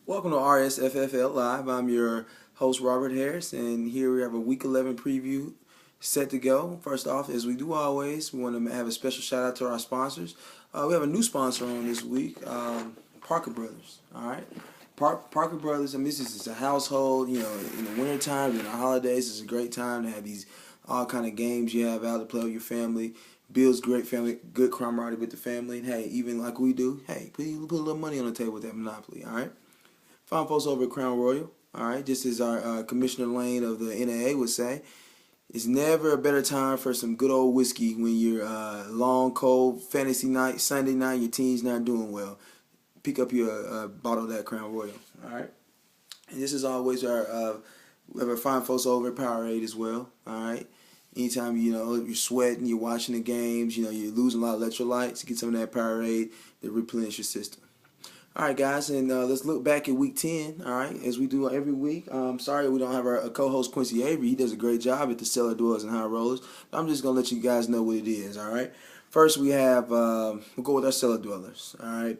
Welcome to RSFFL Live. I'm your host, Robert Harris, and here we have a Week 11 preview set to go. First off, as we do always, we want to have a special shout out to our sponsors. We have a new sponsor on this week, Parker Brothers. All right, Parker Brothers. I mean, this is a household. You know, in the wintertime, in the holidays, it's a great time to have these all kind of games you have out to play with your family. Builds great family, good camaraderie with the family, and hey, even like we do, hey, put a little money on the table with that Monopoly. All right. Find folks over at Crown Royal. All right, just as our Commissioner Lane of the NAA would say, it's never a better time for some good old whiskey when you're long, cold fantasy night, Sunday night, your team's not doing well. Pick up your bottle of that Crown Royal. All right, and this is always our we have our fine folks over at Powerade as well. All right, anytime you're sweating, you're watching the games, you're losing a lot of electrolytes, get some of that Powerade to replenish your system. All right, guys, and let's look back at Week 10, all right, as we do every week. Sorry we don't have our co-host Quincy Avery. He does a great job at the Cellar Dwellers and High Rollers. I'm just going to let you guys know what it is, all right? First, we have, we'll go with our Cellar Dwellers, all right?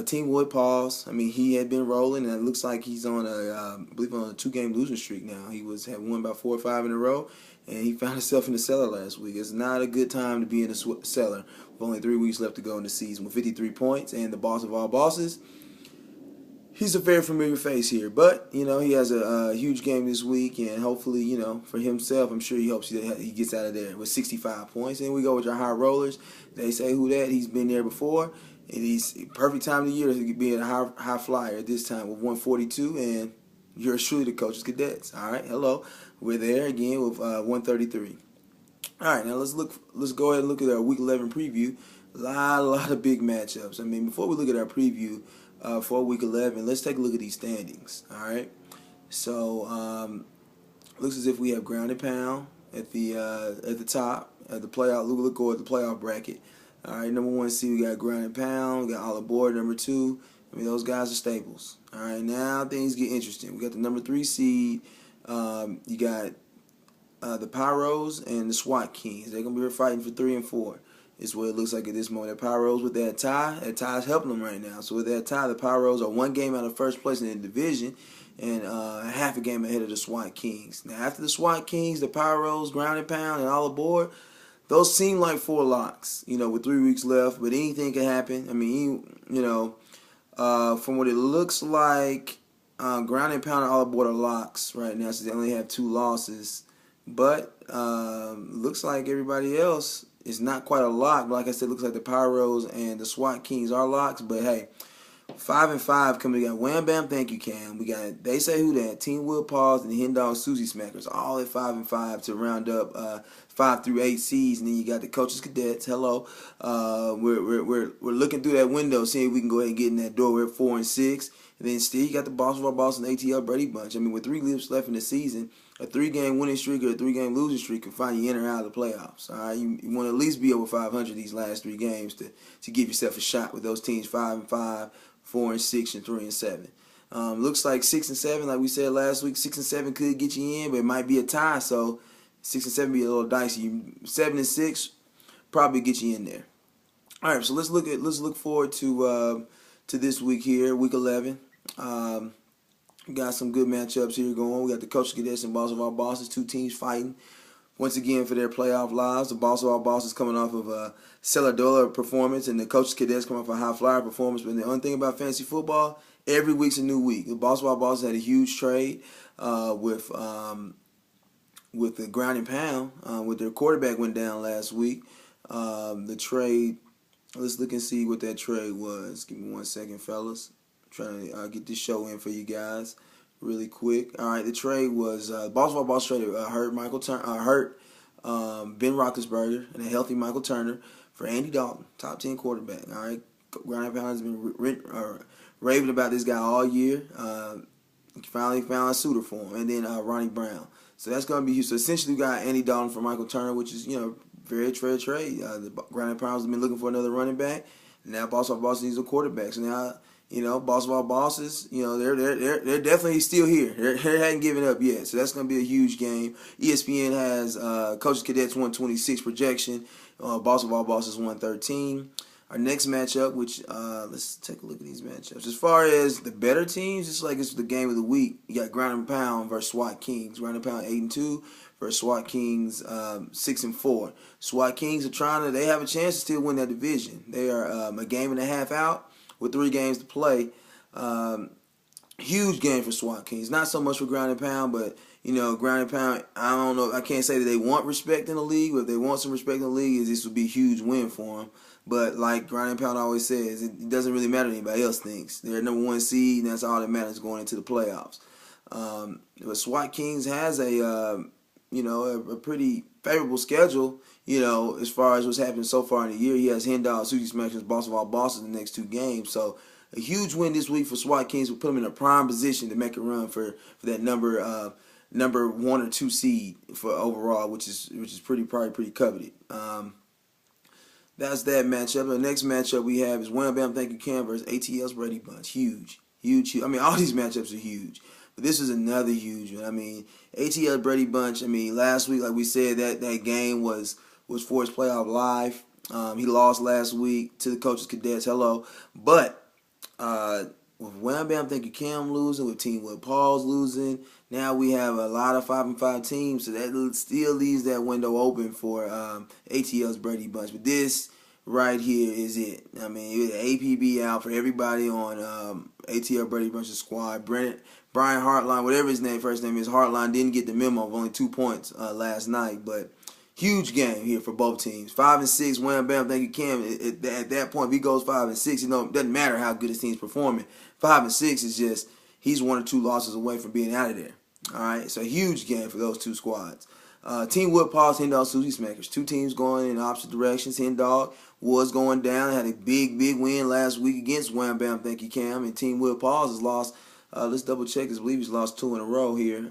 Team Wood Paws, I mean, he had been rolling, and it looks like he's on I believe on a 2-game losing streak now. He had won about 4 or 5 in a row, and he found himself in the cellar last week. It's not a good time to be in the cellar with only 3 weeks left to go in the season with 53 points, and the boss of all bosses. He's a very familiar face here, but he has a huge game this week, and hopefully, for himself, I'm sure he hopes he gets out of there with 65 points. And we go with our high rollers. They say who that? He's been there before, and he's perfect time of the year to be a high flyer at this time with 142. And you're truly the Coach's Cadets. All right, hello, we're there again with 133. All right, now let's go ahead and look at our Week 11 preview. A lot of big matchups. I mean, before we look at our preview for Week 11, let's take a look at these standings. All right, so looks as if we have ground and pound at the top at the playoff. Look at the playoff bracket. All right, number 1 seed, we got ground and pound. We got all aboard. Number 2, I mean, those guys are staples. All right, now things get interesting. We got the number 3 seed. You got the Pyros and the SWAT Kings. They're gonna be fighting for 3 and 4. Is what it looks like at this moment. The Pyros with that tie is helping them right now. So with that tie, the Pyros are 1 game out of first place in the division and half a game ahead of the SWAT Kings. Now after the SWAT Kings, the Pyros, ground and pound, and all aboard, those seem like 4 locks, with 3 weeks left, but anything can happen. I mean, from what it looks like, ground and pound and all aboard are locks right now, so they only have 2 losses. But looks like everybody else is not quite a lock. But like I said, looks like the Pyros and the SWAT Kings are locks. But hey, 5 and 5 coming. We got Wham Bam, thank you, Cam. We got They Say Who That, Team Wood Paws, and the Hen Dog Susie Smackers, all at 5 and 5 to round up 5 through 8 seeds. And then you got the Coaches Cadets. Hello, we're looking through that window, seeing if we can go ahead and get in that door. We're at 4 and 6. And then still, you got the boss of our boss and ATL Brady Bunch. I mean, with 3 leaps left in the season, a 3-game winning streak or a 3-game losing streak can find you in or out of the playoffs. All right, you want to at least be over 500 these last 3 games to give yourself a shot with those teams 5 and 5, 4 and 6, and 3 and 7. Looks like 6 and 7, like we said last week, 6 and 7 could get you in, but it might be a tie. So 6 and 7 be a little dicey. 7 and 6 probably get you in there. All right, so let's look forward to this week here, Week 11. We got some good matchups here going. We got the Coach Cadets and Boss of Our Bosses, 2 teams fighting once again for their playoff lives. The Boss of Our Bosses coming off of a Cellar Dweller performance, and the Coach Cadets coming off a high flyer performance. But the only thing about fantasy football, every week's a new week. The Boss of Our Bosses had a huge trade with the ground and pound with their quarterback went down last week. The trade. Let's look and see what that trade was. Give me 1 second, fellas. Trying to get this show in for you guys really quick. All right, the trade was Boss of Our Boss traded hurt Ben Roethlisberger and a healthy Michael Turner for Andy Dalton, top 10 quarterback. All right, ground and pound has been raving about this guy all year. Finally found a suitor for him, and then Ronnie Brown. So that's going to be huge. So essentially, we got Andy Dalton for Michael Turner, which is very fair trade. The ground and pound has been looking for another running back. Now Boss of Our Boss needs a quarterback. So now. Boss of Our Bosses, they're definitely still here. They hadn't given up yet, so that's going to be a huge game. ESPN has Coaches Cadets 126 projection, Boss of Our Bosses 113. Our next matchup, which let's take a look at these matchups. As far as the better teams, it's like it's the game of the week. You got Ground and Pound versus SWAT Kings. Ground and Pound 8-2 versus SWAT Kings 6-4. SWAT Kings they have a chance to still win that division. They are a game and a half out with 3 games to play. Huge game for SWAT Kings. Not so much for Ground and Pound, but Ground and Pound, I don't know. I can't say that they want respect in the league, but if they want some respect in the league, this would be a huge win for them. But like Ground and Pound always says, it doesn't really matter what anybody else thinks. They're #1 seed, and that's all that matters going into the playoffs. But SWAT Kings has a pretty favorable schedule. As far as what's happened so far in the year, he has Hendog, Susie Smackers, Boss of all bosses in the next 2 games. So a huge win this week for SWAT Kings will put them in a prime position to make a run for that number 1 or 2 seed for overall, which is probably pretty coveted. That's that matchup. The next matchup we have is Wham Bam Thank You Cam versus ATL's Brady Bunch. Huge. I mean, all these matchups are huge, but this is another huge one. I mean, ATL Brady Bunch. I mean, last week, like we said, that game was for his playoff life. He lost last week to the Coaches Cadets. Hello, but with Wham Bam Thank You Cam losing, with Team Wood Paul's losing, now we have a lot of 5-5 teams, so that still leaves that window open for ATL's Brady Bunch. But this right here is it. I mean, APB out for everybody on ATL Brady Bunch's squad. Brian Hartline, whatever his first name is, Hartline didn't get the memo of only 2 points last night, but huge game here for both teams. 5-6, Wham Bam Thank You Cam. At that point, if he goes 5-6, it doesn't matter how good his team's performing. 5-6 is just he's 1 or 2 losses away from being out of there. All right, so a huge game for those 2 squads. Team Wood Paws, Hendog, Susie Smackers. 2 teams going in opposite directions. Hendog was going down, had a big win last week against Wham Bam Thank You Cam, and Team Wood Paws has lost. Let's double check. I believe he's lost 2 in a row here.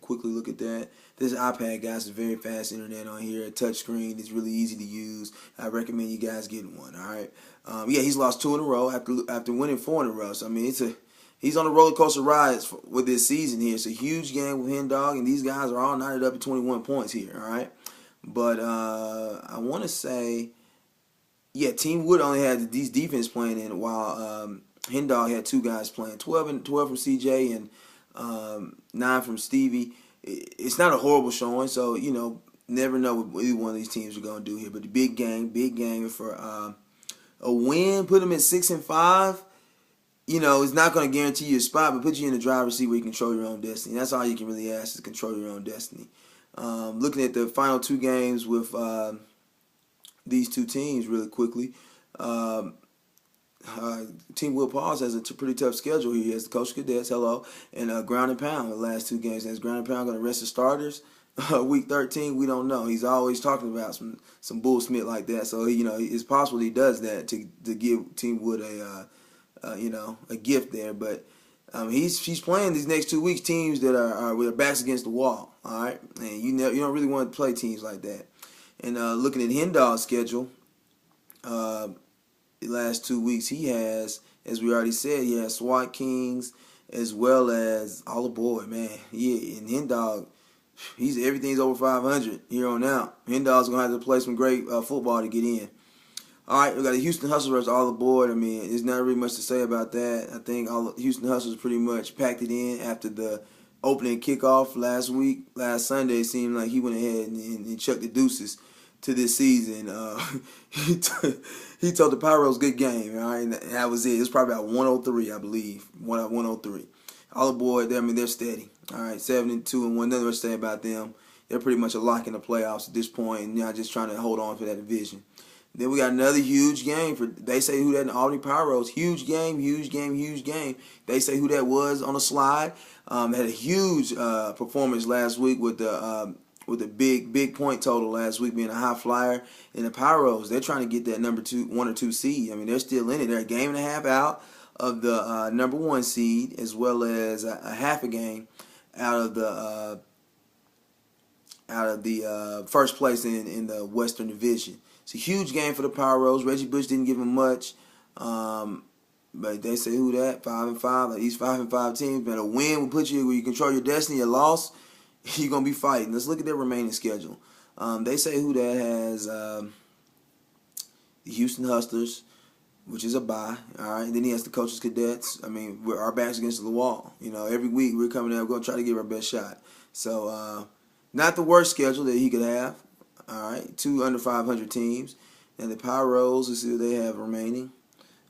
Quickly look at that. This iPad, guys, is very fast internet on here. A touch screen. It's really easy to use. I recommend you guys getting one. All right. He's lost 2 in a row after winning 4 in a row. So I mean, he's on a roller coaster ride with this season here. It's a huge game with Hendog, and these guys are all knotted up at 21 points here. All right. But I want to say, Team Wood only had these defense playing in, while Hendog had 2 guys playing, 12 from CJ and 9 from Stevie. It's not a horrible showing, so never know what either one of these teams are going to do here. But the big game for a win, put them at 6-5. It's not going to guarantee you a spot, but put you in the driver's seat where you control your own destiny. That's all you can really ask, is control your own destiny. Looking at the final 2 games with these 2 teams really quickly. Team Will Paws has a pretty tough schedule here. He has the Coach Cadets, and Ground and Pound the last 2 games. And is Ground and Pound going to rest the starters? Week 13, we don't know. He's always talking about some Bull Smith like that. So it's possible he does that to give Team Wood a gift there. But he's playing these next 2 weeks teams that are with their backs against the wall. All right, and you don't really want to play teams like that. And looking at Hendog's schedule, the last 2 weeks he has, as we already said, he has SWAT Kings as well as all aboard, man. Yeah, and Hendog, everything's over 500 here on out. Hendog's gonna have to play some great football to get in. All right, we got the Houston Hustlers all aboard. I mean, there's not really much to say about that. I think all the Houston Hustlers pretty much packed it in after the opening kickoff last week. Last Sunday, it seemed like he went ahead and chucked the deuces to this season. He told the Pyros good game, all right, and that was it. It was probably about 103, I believe, 103. All aboard, they're steady. All right, 7-2, and one other to say about them, they're pretty much a lock in the playoffs at this point, and just trying to hold on for that division. Then we got another huge game for They Say Who That in Albany Pyros. Huge game. They Say Who That was on a slide. They had a huge performance last week with the big point total last week, being a high flyer. And the Pyros, they're trying to get that number 1 or 2 seed. I mean, they're still in it. They're a game and a half out of the number 1 seed, as well as a half a game out of the first place in the Western Division. It's a huge game for the Pyros. Reggie Bush didn't give him much, but They Say Who That, 5-5. These 5-5 teams, man, a win will put you where you control your destiny. A loss, you're gonna be fighting. Let's look at their remaining schedule. They Say Who That has the Houston Hustlers, which is a bye. All right, and then he has the Coaches Cadets. I mean, we're our backs against the wall. Every week we're coming out, we're gonna try to give our best shot. So, not the worst schedule that he could have. All right, 2 under 500 teams, and the Pyros. Let's see what they have remaining.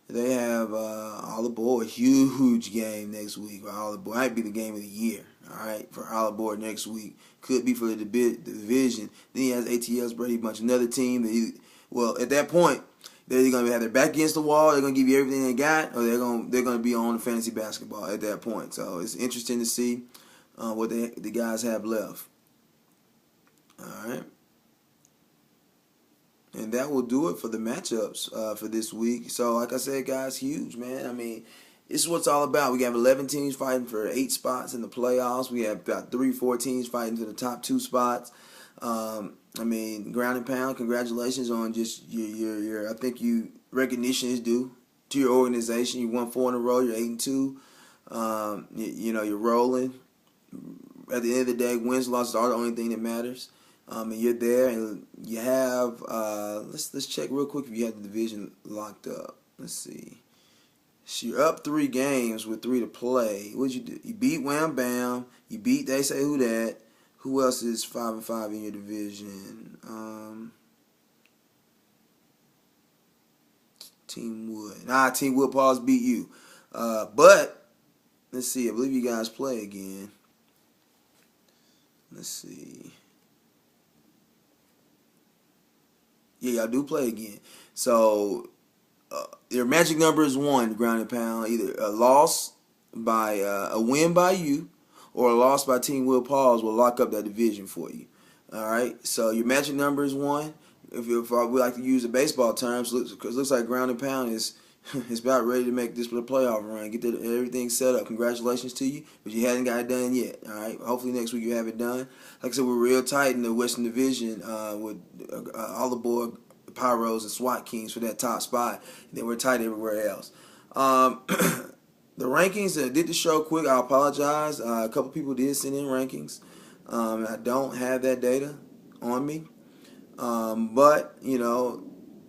They have All Aboard, huge game next week. All Aboard might be the game of the year. All right, for All Aboard next week, could be for the division. Then he has ATL's Brady Bunch, another team that at that point they're either gonna have their back against the wall, they're gonna give you everything they got, or they're gonna be on fantasy basketball at that point. So it's interesting to see what the guys have left. All right. And that will do it for the matchups for this week. So, like I said, guys, huge, man. I mean, this is what it's all about. We have 11 teams fighting for 8 spots in the playoffs. We have about 3-4 teams fighting for the top 2 spots. I mean, ground and pound, congratulations on just your I think recognition is due to your organization. You won 4 in a row. You're 8-2. You're rolling. At the end of the day, wins, losses are the only thing that matters. And you're there, and you have. Let's check real quick if you have the division locked up. Let's see. So you're up 3 games with 3 to play. What'd you do? You beat Wham Bam. You beat They Say Who Dat. Who else is 5-5 in your division? Team Wood. Team Wood Paws beat you. But let's see. I believe you guys play again. Let's see. Yeah, y'all do play again. So your magic number is 1, ground and pound. Either a loss by a win by you, or a loss by Team Will Pauls will lock up that division for you. All right. So your magic number is 1. If we like to use the baseball terms, looks like ground and pound is about ready to make this playoff run. Get everything set up. Congratulations to you, but you hadn't got it done yet. All right. Hopefully next week you have it done. Like I said, we're real tight in the Western Division with All Aboard, Pyros, and SWAT Kings for that top spot. And then we're tight everywhere else. The rankings, did the show quick. I apologize. A couple people did send in rankings. I don't have that data on me. But, it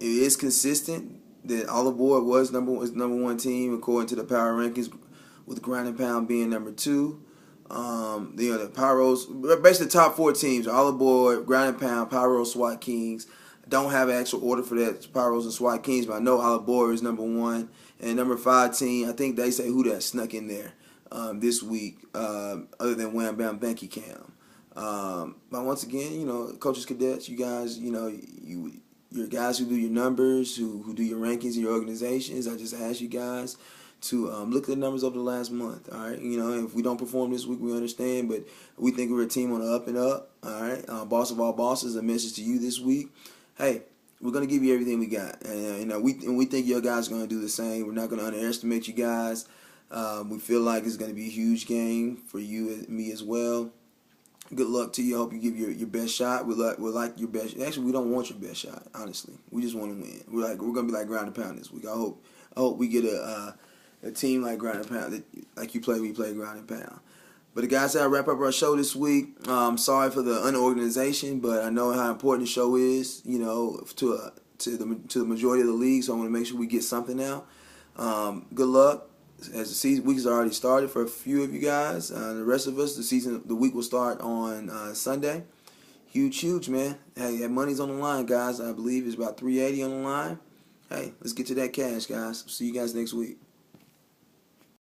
is consistent that All Aboard was number 1 team according to the power rankings, with Ground and Pound being number 2. The Pyros, basically the top 4 teams, All Aboard, Ground and Pound, Pyros, SWAT Kings. I don't have an actual order for that, Pyros and SWAT Kings, but I know All Aboard is number 1. And number 5 team, I think They Say Who Dat snuck in there this week, other than Wham Bam Banky Cam. But once again, Coaches Cadets, you guys, you're guys who do your numbers, who do your rankings in your organizations. I just ask you guys to look at the numbers over the last month. All right, if we don't perform this week, we understand, but we think we're a team on the up and up. All right, boss of all bosses, a message to you this week. Hey, we're gonna give you everything we got, and we think your guys are gonna do the same. We're not gonna underestimate you guys. We feel like it's gonna be a huge game for you and me as well. Good luck to you. I hope you give your best shot. We like your best. Actually, we don't want your best shot. Honestly, we just want to win. We're gonna be like Ground and Pound this week. I hope we get a team like Ground and Pound, like we play Ground and Pound. But the guys, that wrap up our show this week. Sorry for the unorganization, but I know how important the show is, to the majority of the league. So I want to make sure we get something out. Good luck. As the week has already started for a few of you guys, the rest of us, the week will start on Sunday. Huge, man. Hey, that money's on the line, guys. I believe it's about $380 on the line. Hey, let's get to that cash, guys. See you guys next week.